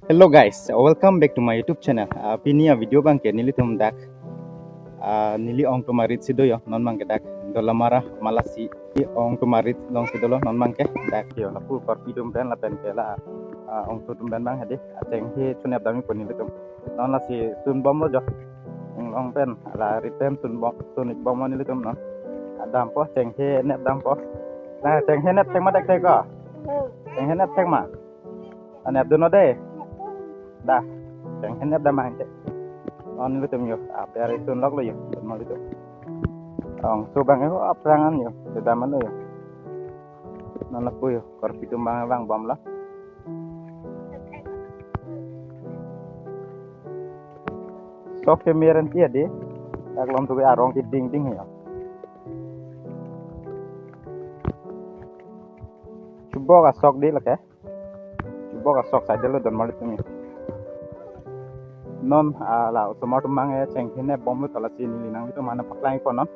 Hello guys, welcome back to my YouTube channel. Pini video bang ke nili tum dak nili ong to marit sido yo non mang ke dak dolamara malasi ong to marit long sido lo non mang ke dak yo la pu kor pidum ben la pen ke la ong to tum ben bang hadi ateng hi chunep dami ko nili tum non la si sun bom lo jo ong pen la ritem sun ik bom lo nili tum non dam po teng hi nep dam po la teng hi nep teng ma dak te ko teng hi nep teng ma anep do no de dah teng hi nep da mang te on lu tum yo apa ari sun lok lo yo mal itu ong so bang yo aprangan yo de daman lo yo non la pu yo kor pitum bang bom la sok ke miran ti ade tak lom tu arong ti ding ding yo cubo ka sok di la ke cubo ka sok sa de lo don mal itu non la tomato mang e cheng hi nep bom lo tala sin ni nang itu mana paklai ko non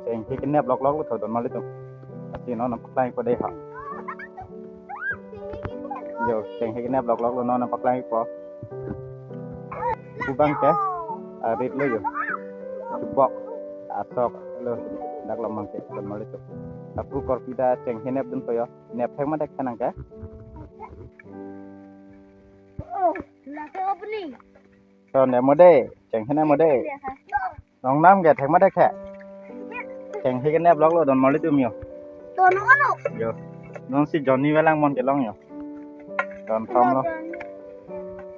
cheng hi nep lok lok lo thod don mal itu asi non paklai ko de ha yo cheng hi nep lok lok lo non paklai ko kubang ke rit lo yo cubo asok lo dak lamang ke don mal itu aku kor pida cheng hi nep dun ko yo nep thek ma dek kanang ke là cái opening so nep mo de cheng hi nep mo de nong nam ke thek ma dek ke cheng hi nep lok lo don mal itu mio tôi nó có đâu yo non si Johnny welang mon ke long yo don thom lo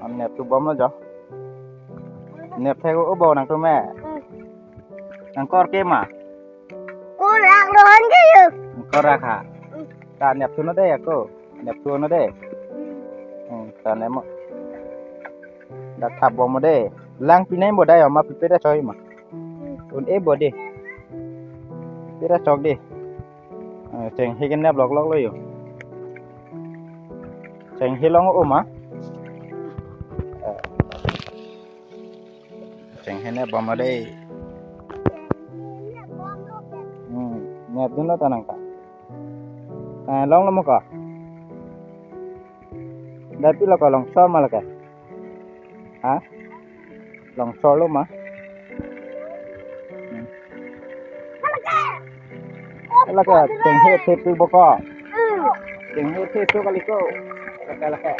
an nep tu bom lo jo nep thek o bo nang to me nang kor ke ma cô lạc rồi cái gì kor ra kha ta nep tu no de ko nep tu no de ta nep mo da thap bom mo de lang pinai bo da yo ma pi da choi ma un e bo de pi da chok de cheng hi ken nep lok lok lo yo cheng hi long o ma cheng hi nep bom mo de nep dun lo ta nang ka long lo mo ka da pi lo ka long so ma la ka hả lòng xo luôn mà là cái tiếng hết thế từ boko tiếng hết thế số kali ko là cái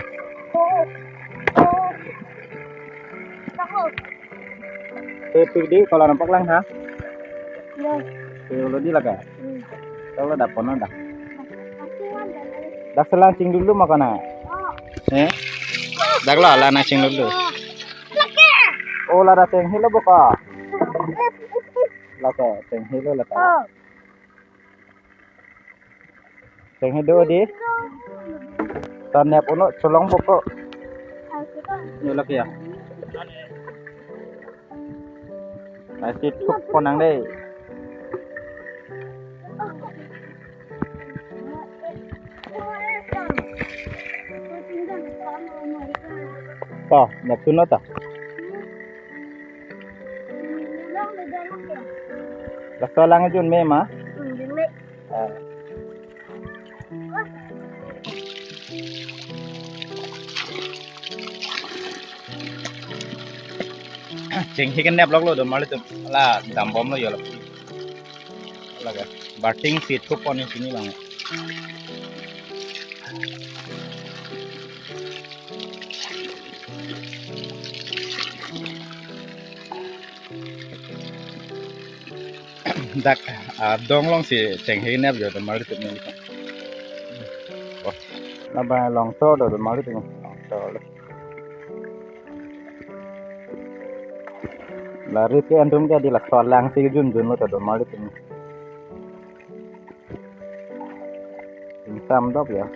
thế từ đi kalau nampak lang ha kalau di lah cái kalau dapat mana dah dah selancing dulu makanan dah lah nacing dulu oh là đã tiếng hết lo boko là cái tiếng hết lo là cái tiếng hết đôi đi tan nep uno colong boko như là kia masih thuk ponang deh toh nep tu no toh Basta lang yun me ma cheng hi kan nep lok lo do mal tu la dam bom lo yo la ga bating si thuk pon ni sini lang dak dong long si cheng hi nep yo do mal tu ni la ba long so do mal tu long so la rit ke andum ke di la so lang si jun jun lo do mal tu ni sam dop ya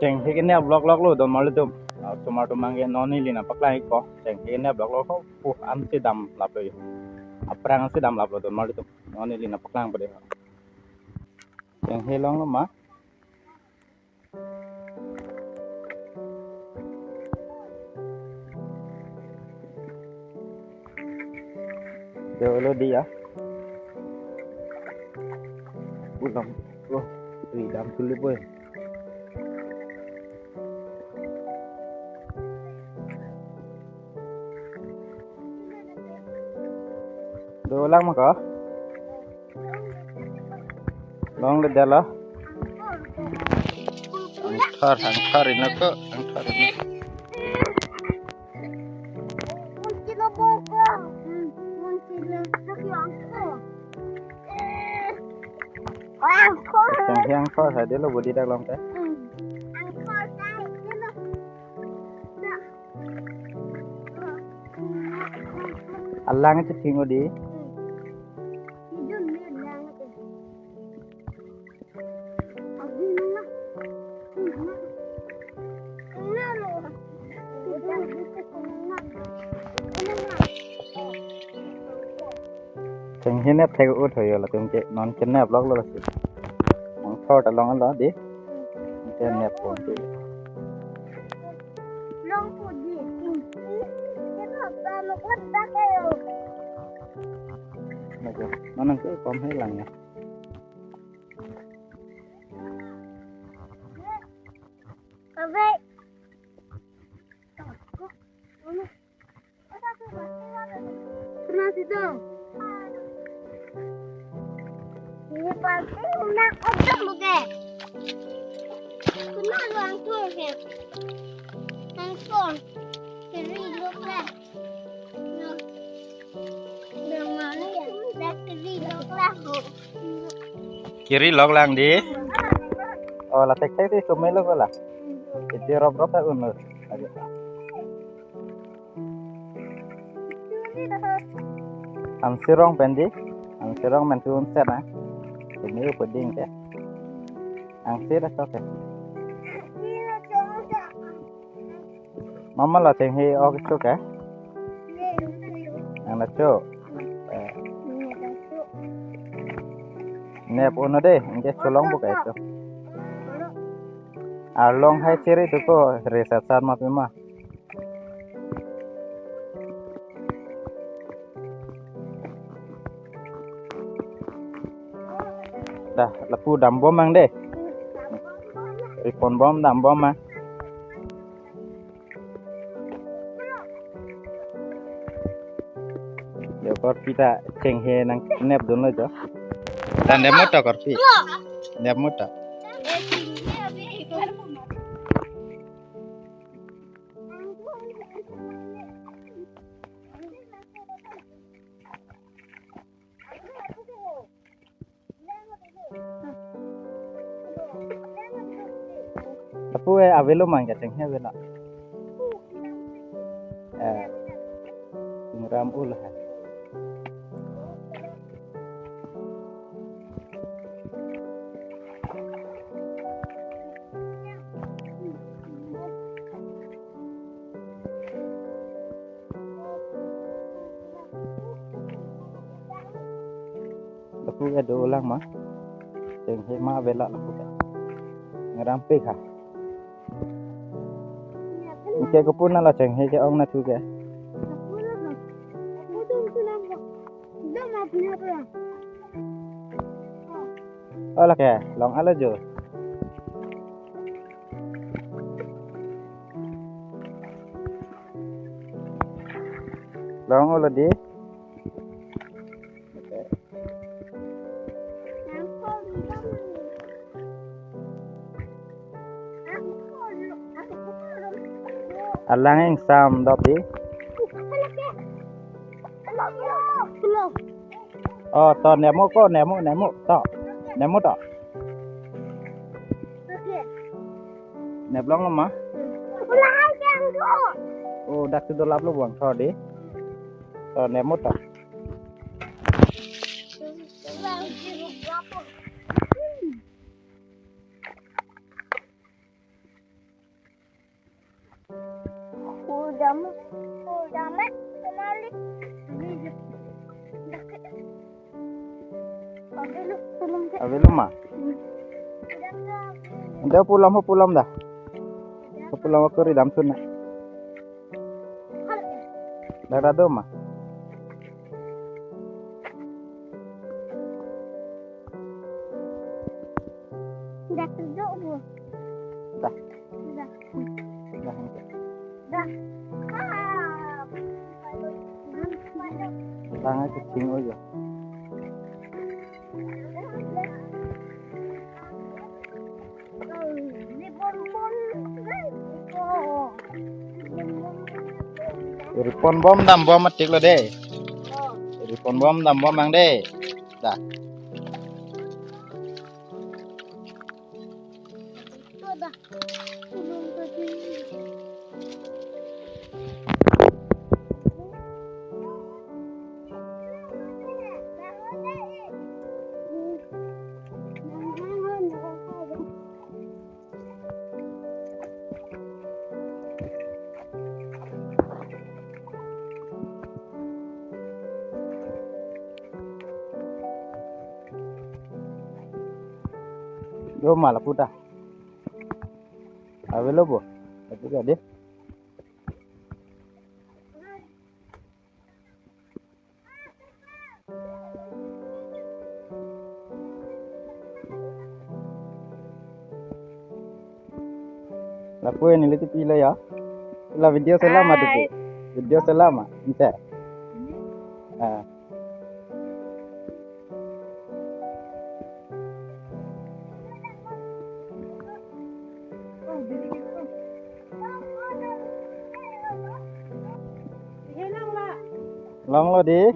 cheng hi ke nep lok lok lo do mal tu tomato mangge noni lina paklai ko cheng hi nep lok lok ko am si dam lap lo aprang si dam lap lo do mal tu noni lina paklang pade cheng hi long lo ma de lo dia ulam Oh, dam sulit boy. Do lang maka. Long le dala. Angkar ini ke, angkar ini. Muncullah bongkok. Muncullah angkor. Angkor. Yang angkar ada lo bodi dah long ke. Angkor saya ni. Allah ngecet tinggal di. Hidung ni lang. Abi mana? Chừng hiến nếp thay út thôi là tụi chị non chân nếp lóc là sự mong thọ đã long đó đi chân nếp của chị Long pun di. Kita tak nak letak kau. này chứ nó năng cứ con thấy lần nha Abi. Pernah situ. Ini pasti nak otak bukan? Kenapa angkor ke? Angkor. Kiri loklah. Yang mana ya? Dah kiri loklah. kiri log lang đi là tách tách đi số mấy log là itu rob rob tak unur ansirong pendi ansirong mentuun set na ini puding ke angsir atau ke mama lah cenghi ok itu ke ang nacho nep uno deh ingke sulong buka itu arlong hai ciri itu ko reset sama pima dah lepu dam bom mang deh ripon bom dam bom mah Điều korpi ta cenghe nang nep dulu jo ta nep mota korpi nep mota lepu avelo mangga cenghe vela ngram ulah lepu ada ulang mah cenghe mah vela lepu ngram pe kha Ke kupuna la cenghe ke ong na tu ke olah ke long ala jo long olah di alang yang sam dop di oh to nemo ko nemo to neblong mah oh dak tu dolap lu buang to di to nemo to Udah kenali. avelo mah udah pulang dah pulang ke ridam sunna dah do mah Dah kerja bu. Dah. Dah. Dah angkat. Dah. Tangan kecil aja. Ripon bom dam bom matik lo deh. Ripon bom dam bom mang deh. Dah. Yo malah puta. Avelo bo. Itu gak deh. Lapu ini lihat pila ya. Lah video selama tu. Video selama. Bisa. Ah. Long lo di.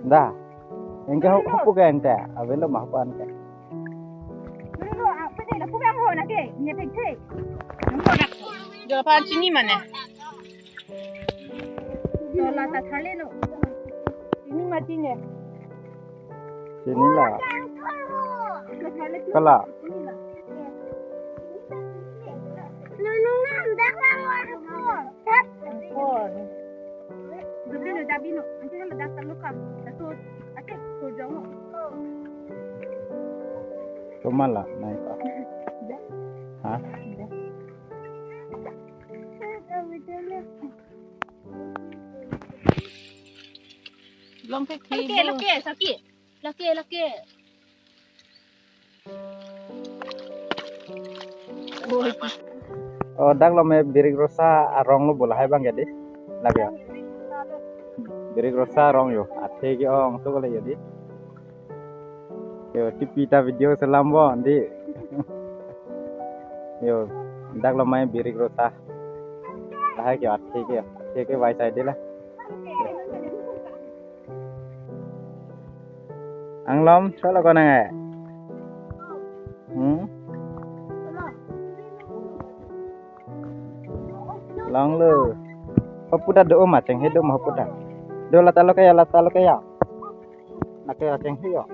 Dah. Engkau apa kan ente? Avelo mah apa ente? Jalan sini mana? Jalan tak thale lo. Ini matinya. Sini lah. Kalau cuma lah naik apa? Hah? Belum fikir. Laki, sakit. Laki. Oh, dak lo me birik rosa arong lo bola hai bang jadi. Lagi ya. Birik rosa arong yo. Ate ki ong tu boleh jadi. Yo tipita video selambo di. Yo dak lo me birik rosa. Lah ki ate ki wai side lah. Anglom solo kau nang long lu papuda do maceng hidup mah papuda do latalo kaya nak kaya ceng hiyo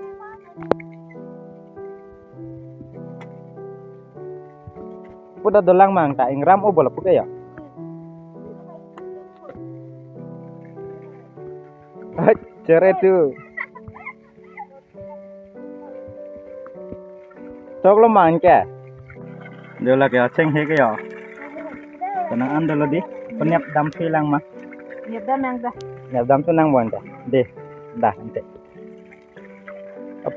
papuda do lang mang ta ingram o bola pukaya cere tu tok lo mang ke do la kaya ceng he kaya Tenang anda lo di, peniap dam silang mah. Niap dah yang dah. Niap dam tu nang buan dah, deh, dah ente.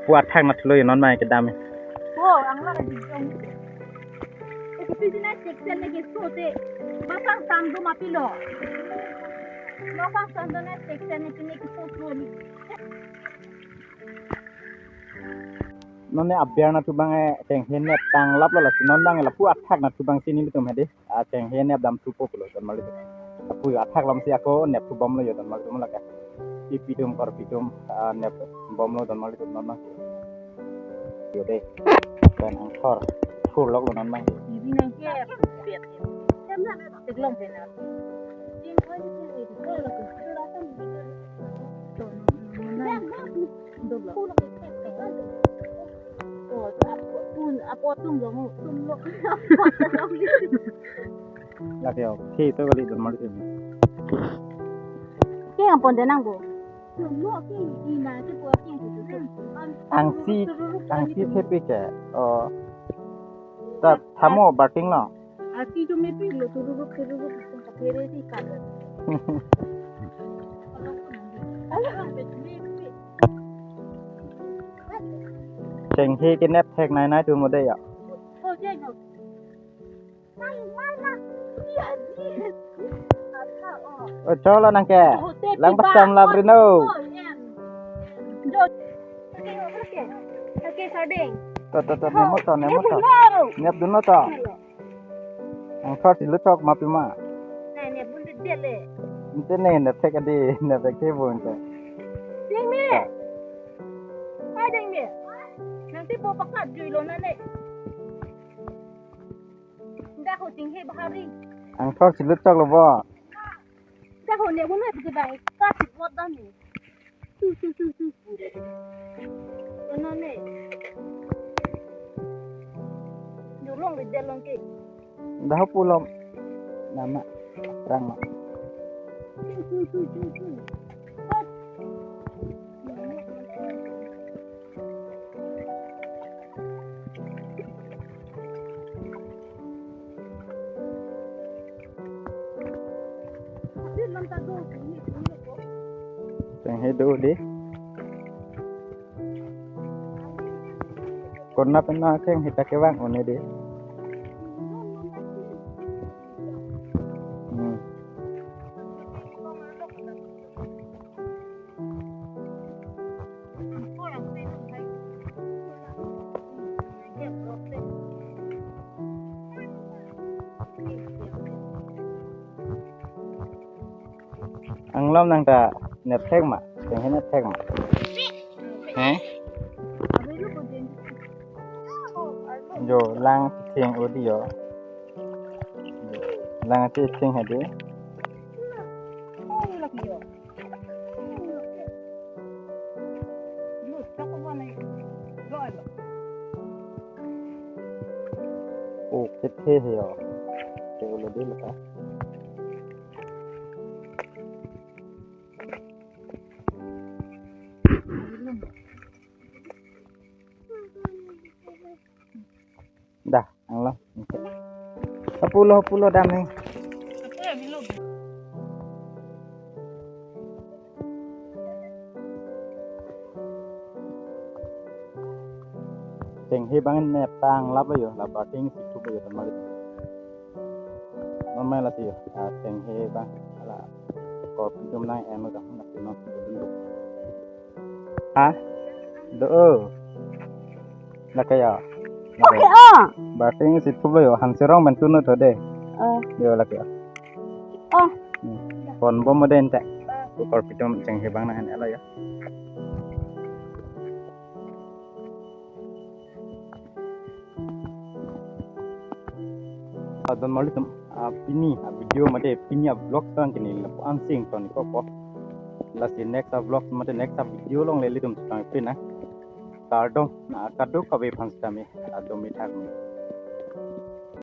Puat thang nak lo non mai ke dam. Oh, angla lagi jom. Itu sini section lagi sote. Masang tandu mapilo. Masang tandu na section ni sote ni. Nonne abbiar na tu bang teng hen net tang lap lo la non bang la puat thak na tu bang sini tu mede a teng hen net dam tu pop lo dan mal itu apu athak lam si ako net tu bom lo yo dan mal tu malaka pitum kor pitum net bom lo dan mal itu non bang yo deh dan angkor kur lo non bang Ini nang ke biat. Kamla teglom benar. Jin kan ni di ko la ko ratan di. Dobla. Apa tunggu tunggu. Lagi yo, khi tôi có đi dan mal itu Ke ang ponde nang bo. semua king ina tu buat king tu. angsi tepi ke ta thamo bating no Ati tu mepi lo tururuk kere di kada. cheng he ke nep thek nai nai tu mo de ya Oh jangan. Mana? Iya iya. Apa oh. chola nang ke lang bacham la brino Okay, sarding. ta nemo to nep du no to ang thot si lu chok ma pi ma Nah, ni pun dia le. inte ne nep thek adi nep thek ke bon te Ding mi. Hai ding mi. Nanti bawa pakat jui lo nane. Dah ho ting he bahari. ang thot si lu chok lo bo Dah ho ne bunai berkedai. Kasih buat dah ni. Nane. Julong di jalan ke. dah pulom nama rang ma cheng he do di konna penna keng hita ke wang one de ang lam nang ta nep thek ma cheng he nep thek ma he yo lang theng odi yo lang ti theng ha de o ke the he yo ke lo de la dah ang lam Hapulo dam ni cheng he bang ne tang lap yo la ba ting si tu yo ma no ma la ti cheng he bang la ko tum nai em ga na ti no ha do la ka ya Okay, oh. ba ting si tu yo han se rong man tu no to de yo la ka Oh. kon bo mo den ta ko pitum cheng he bang na an ala ya dan malitum pini video mate pini vlog tang kini unsing ton ko ko la si next vlog mate next video long le litum tang pina kardong kadu kabe phans tami adomi thak